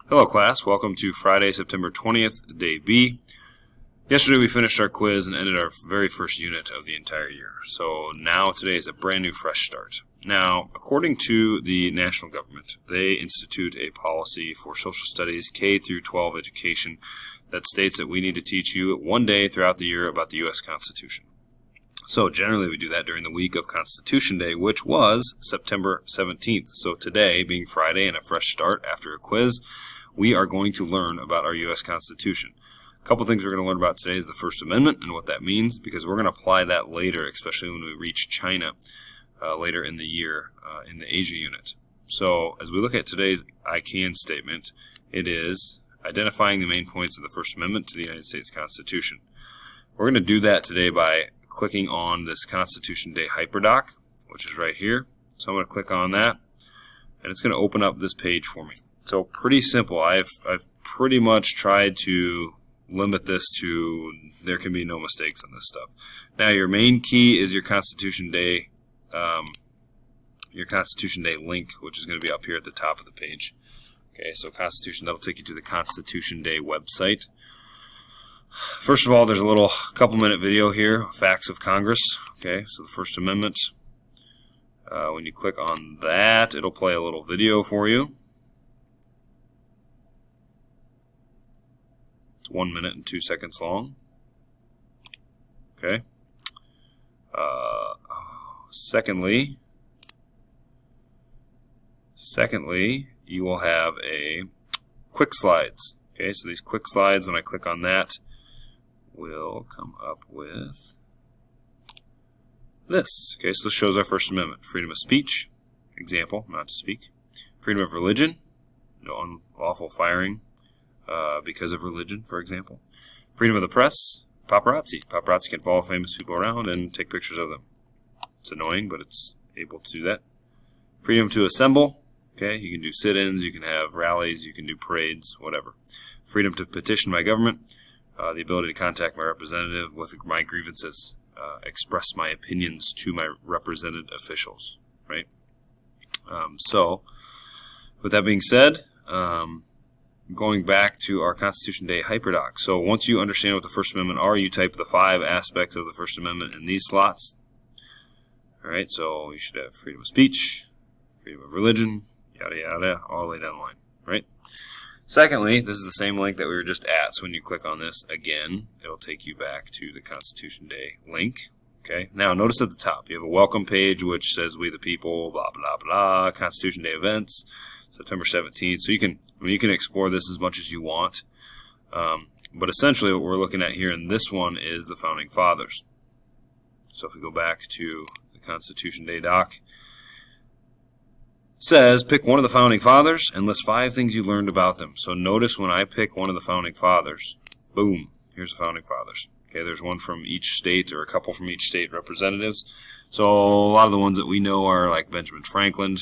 Hello class, welcome to Friday, September 20th, day B. Yesterday we finished our quiz and ended our very first unit of the entire year. So now today is a brand new fresh start. Now, according to the national government, they institute a policy for social studies K through 12 education that states that we need to teach you one day throughout the year about the U.S. Constitution. So generally we do that during the week of Constitution Day, which was September 17th. So today, being Friday and a fresh start after a quiz, we are going to learn about our U.S. Constitution. A couple things we're going to learn about today is the First Amendment and what that means, because we're going to apply that later, especially when we reach China later in the year in the Asia unit. So as we look at today's ICAN statement, it is identifying the main points of the First Amendment to the United States Constitution. We're going to do that today by clicking on this Constitution Day hyperdoc, which is right here. So I'm going to click on that, and it's going to open up this page for me. So pretty simple. I've pretty much tried to limit this to there can be no mistakes on this stuff. Now your main key is your Constitution Day link, which is going to be up here at the top of the page. Okay, so Constitution, that'll take you to the Constitution Day website. First of all, there's a little couple-minute video here, Facts of Congress. Okay, so the First Amendment. When you click on that, it'll play a little video for you. 1 minute and 2 seconds long. Okay. Secondly, you will have a quick slides. Okay, so these quick slides, when I click on that, will come up with this. Okay, so this shows our First Amendment. Freedom of speech, example, not to speak. Freedom of religion, no unlawful firing because of religion, for example. Freedom of the press, paparazzi. Paparazzi can follow famous people around and take pictures of them. It's annoying, but it's able to do that. Freedom to assemble. Okay, you can do sit-ins, you can have rallies, you can do parades, whatever. Freedom to petition my government. The ability to contact my representative with my grievances. Express my opinions to my represented officials. Right? So, with that being said, going back to our Constitution Day hyperdoc. So once you understand what the First Amendment are, you type the 5 aspects of the First Amendment in these slots. Alright, so you should have freedom of speech, freedom of religion, yada yada, all the way down the line. Right? Secondly, this is the same link that we were just at, so when you click on this again, it'll take you back to the Constitution Day link. Okay. Now notice at the top, you have a welcome page which says we the people, blah blah blah, Constitution Day events, September 17th. So you can explore this as much as you want. But essentially what we're looking at here in this one is the Founding Fathers. So if we go back to the Constitution Day doc, it says pick one of the Founding Fathers and list 5 things you learned about them. So notice when I pick one of the Founding Fathers, boom, here's the Founding Fathers. Okay, there's one from each state or a couple from each state representatives. So a lot of the ones that we know are like Benjamin Franklin,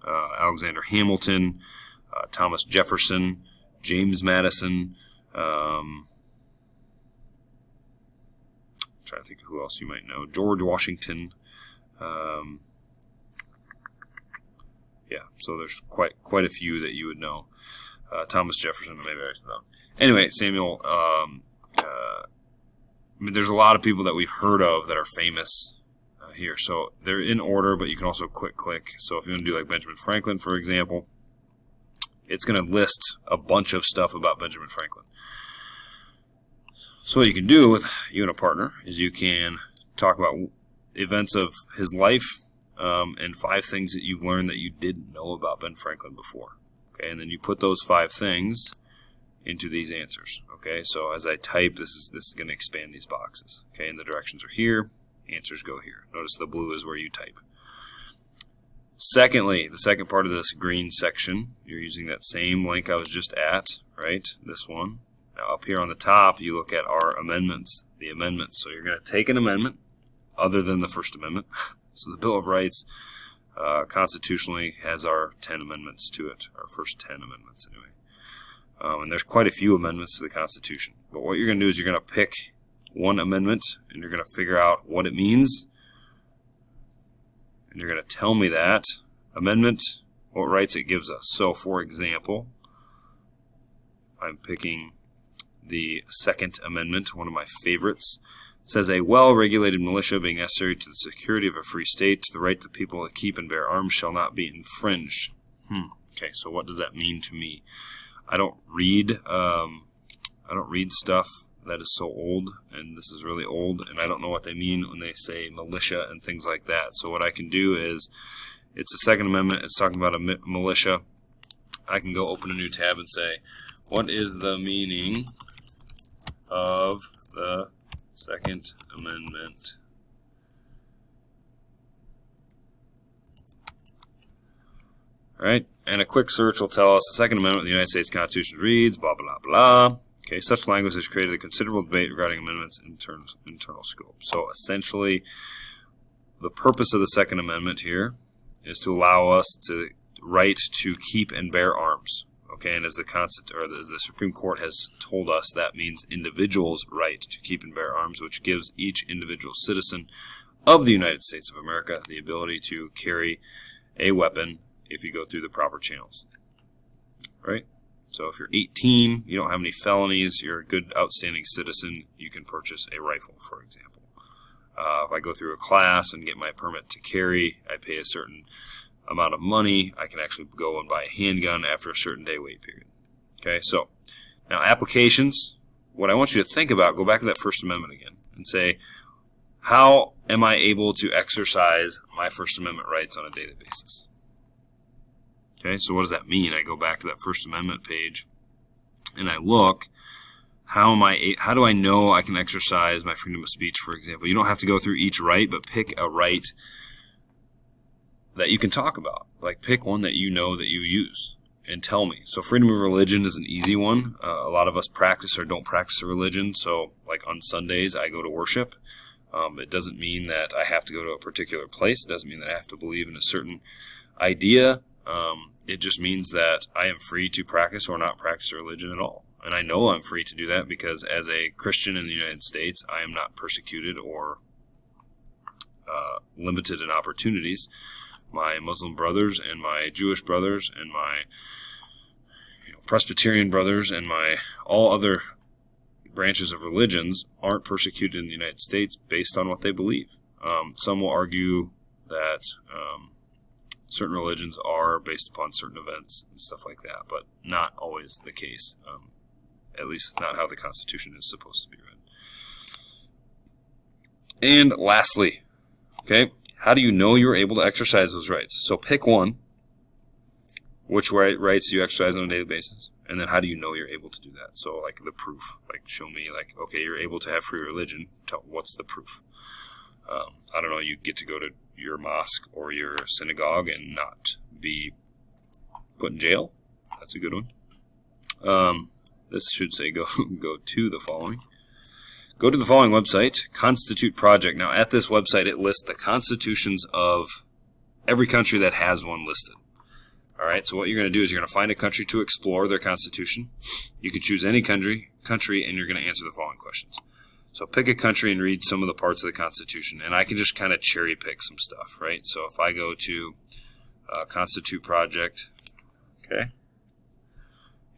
Alexander Hamilton, Thomas Jefferson, James Madison, trying to think of who else you might know, George Washington. Yeah, so there's quite a few that you would know. Thomas Jefferson, maybe I said that. Anyway, Samuel. There's a lot of people that we've heard of that are famous here. So they're in order, but you can also quick click. So if you want to do like Benjamin Franklin, for example, it's going to list a bunch of stuff about Benjamin Franklin. So what you can do with you and a partner is you can talk about events of his life and 5 things that you've learned that you didn't know about Ben Franklin before. Okay, and then you put those 5 things into these answers. Okay, so as I type, this is going to expand these boxes. Okay, and the directions are here, answers go here. Notice the blue is where you type. Secondly, the second part of this green section, you're using that same link I was just at, right? This one. Now up here on the top, you look at our amendments, the amendments. So you're going to take an amendment other than the First Amendment. So the Bill of Rights constitutionally has our 10 amendments to it, our first 10 amendments anyway. And there's quite a few amendments to the Constitution. But what you're going to do is you're going to pick one amendment and you're going to figure out what it means. And you're going to tell me that amendment, what rights it gives us. So, for example, I'm picking the Second Amendment, one of my favorites. It says, a well-regulated militia being necessary to the security of a free state, the right of the people to keep and bear arms shall not be infringed. Okay, so what does that mean to me? I don't read stuff that is so old, and this is really old, and I don't know what they mean when they say militia and things like that. So what I can do is, it's the Second Amendment, it's talking about a militia. I can go open a new tab and say, what is the meaning of the Second Amendment? All right, and a quick search will tell us the Second Amendment of the United States Constitution reads, blah, blah, blah. Okay, such language has created a considerable debate regarding amendments' internal scope. So essentially, the purpose of the Second Amendment here is to allow us the right to keep and bear arms. Okay, and as the Supreme Court has told us, that means individuals' right to keep and bear arms, which gives each individual citizen of the United States of America the ability to carry a weapon if you go through the proper channels. Right? So if you're 18, you don't have any felonies, you're a good, outstanding citizen, you can purchase a rifle, for example. If I go through a class and get my permit to carry, I pay a certain amount of money, I can actually go and buy a handgun after a certain day wait period. Okay, so now applications, what I want you to think about, go back to that First Amendment again and say, how am I able to exercise my First Amendment rights on a daily basis? Okay, so what does that mean? I go back to that First Amendment page and I look, how do I know I can exercise my freedom of speech, for example? You don't have to go through each right, but pick a right that you can talk about. Like pick one that you know that you use and tell me. So freedom of religion is an easy one. A lot of us practice or don't practice a religion. So like on Sundays, I go to worship. It doesn't mean that I have to go to a particular place. It doesn't mean that I have to believe in a certain idea. It just means that I am free to practice or not practice a religion at all. And I know I'm free to do that because as a Christian in the United States, I am not persecuted or limited in opportunities. My Muslim brothers and my Jewish brothers and my Presbyterian brothers and my all other branches of religions aren't persecuted in the United States based on what they believe. Some will argue that certain religions are based upon certain events and stuff like that, but not always the case. At least not how the Constitution is supposed to be read. And lastly, okay, how do you know you're able to exercise those rights? So pick one. Which rights do you exercise on a daily basis? And then how do you know you're able to do that? So like the proof, like show me like, okay, you're able to have free religion. What's the proof? I don't know, you get to go to your mosque or your synagogue and not be put in jail. That's a good one. This should say go to the following. Go to the following website, Constitute Project. Now at this website it lists the constitutions of every country that has one listed. Alright, so what you're going to do is you're going to find a country to explore their constitution. You can choose any country, and you're going to answer the following questions. So pick a country and read some of the parts of the Constitution. And I can just kind of cherry pick some stuff, right? So if I go to Constitute Project, okay,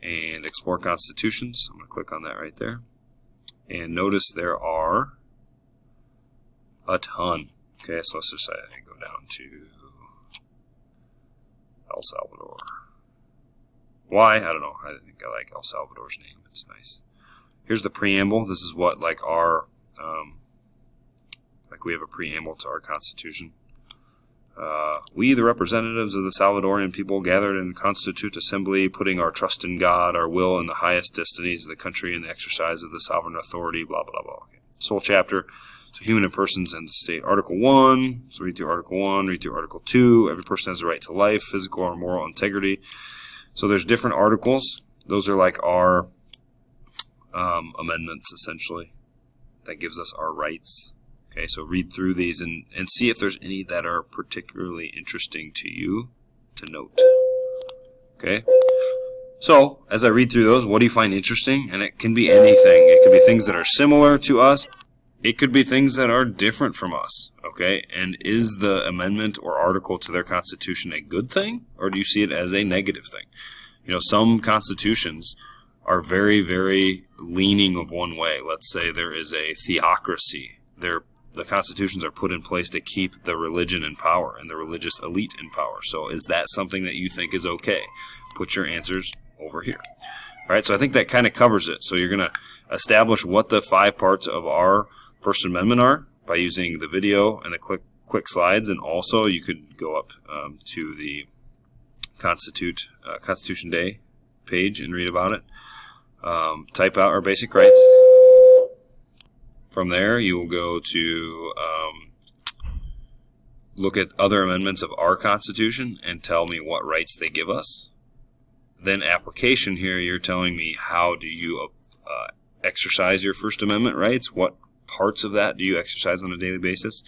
and explore constitutions, I'm going to click on that right there. And notice there are a ton. Okay, so let's just say I go down to El Salvador. Why? I don't know. I think I like El Salvador's name. It's nice. Here's the preamble. This is what like our we have a preamble to our Constitution. We, the representatives of the Salvadorian people, gathered in constitute assembly, putting our trust in God, our will in the highest destinies of the country, and the exercise of the sovereign authority. Blah blah blah. Okay. Sole chapter. So human and persons and the state. Article 1. So read through Article 1. Read through Article 2. Every person has the right to life, physical or moral integrity. So there's different articles. Those are like our amendments, essentially. That gives us our rights. Okay, so read through these and see if there's any that are particularly interesting to you to note. Okay? So, as I read through those, what do you find interesting? And it can be anything. It could be things that are similar to us. It could be things that are different from us. Okay? And is the amendment or article to their constitution a good thing? Or do you see it as a negative thing? You know, some constitutions are very, very leaning of one way. Let's say there is a theocracy. The constitutions are put in place to keep the religion in power and the religious elite in power. So is that something that you think is okay? Put your answers over here. All right, so I think that kind of covers it. So you're going to establish what the 5 parts of our First Amendment are by using the video and the quick slides, and also you could go up to the Constitution Day page and read about it. Type out our basic rights. From there, you will go to look at other amendments of our Constitution and tell me what rights they give us. Then application here, you're telling me how do you exercise your First Amendment rights? What parts of that do you exercise on a daily basis?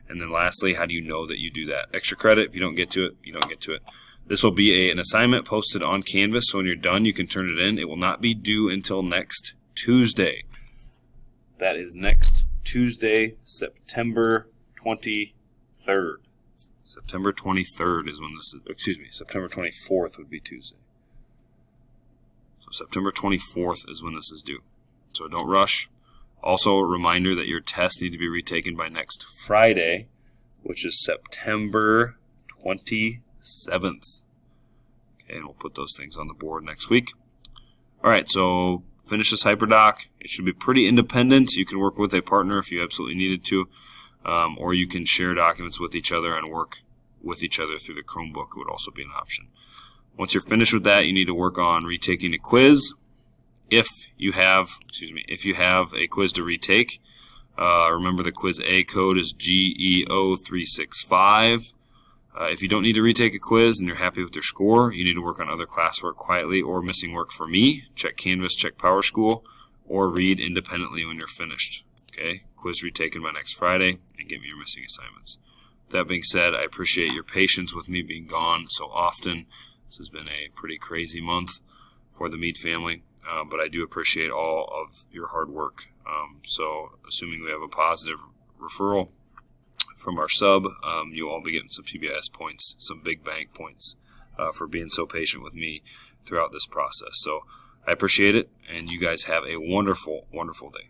And then lastly, how do you know that you do that? Extra credit, if you don't get to it, you don't get to it. This will be an assignment posted on Canvas, so when you're done, you can turn it in. It will not be due until next Tuesday. That is next Tuesday, September 23rd. September 23rd is when this is, excuse me, September 24th would be Tuesday. So September 24th is when this is due. So don't rush. Also, a reminder that your tests need to be retaken by next Friday, which is September 27th. Okay, and we'll put those things on the board next week. All right, so finish this HyperDoc. It should be pretty independent. You can work with a partner if you absolutely needed to, or you can share documents with each other and work with each other through the Chromebook. It would also be an option. Once you're finished with that, you need to work on retaking a quiz. If you have a quiz to retake, remember the quiz A code is GEO365. If you don't need to retake a quiz and you're happy with your score, you need to work on other classwork quietly or missing work for me. Check Canvas, check PowerSchool, or read independently when you're finished. Okay, quiz retaken by next Friday, and give me your missing assignments. That being said, I appreciate your patience with me being gone so often. This has been a pretty crazy month for the Mead family, but I do appreciate all of your hard work. So assuming we have a positive referral from our sub, you'll all be getting some PBIS points, some big bank points for being so patient with me throughout this process. So I appreciate it, and you guys have a wonderful, wonderful day.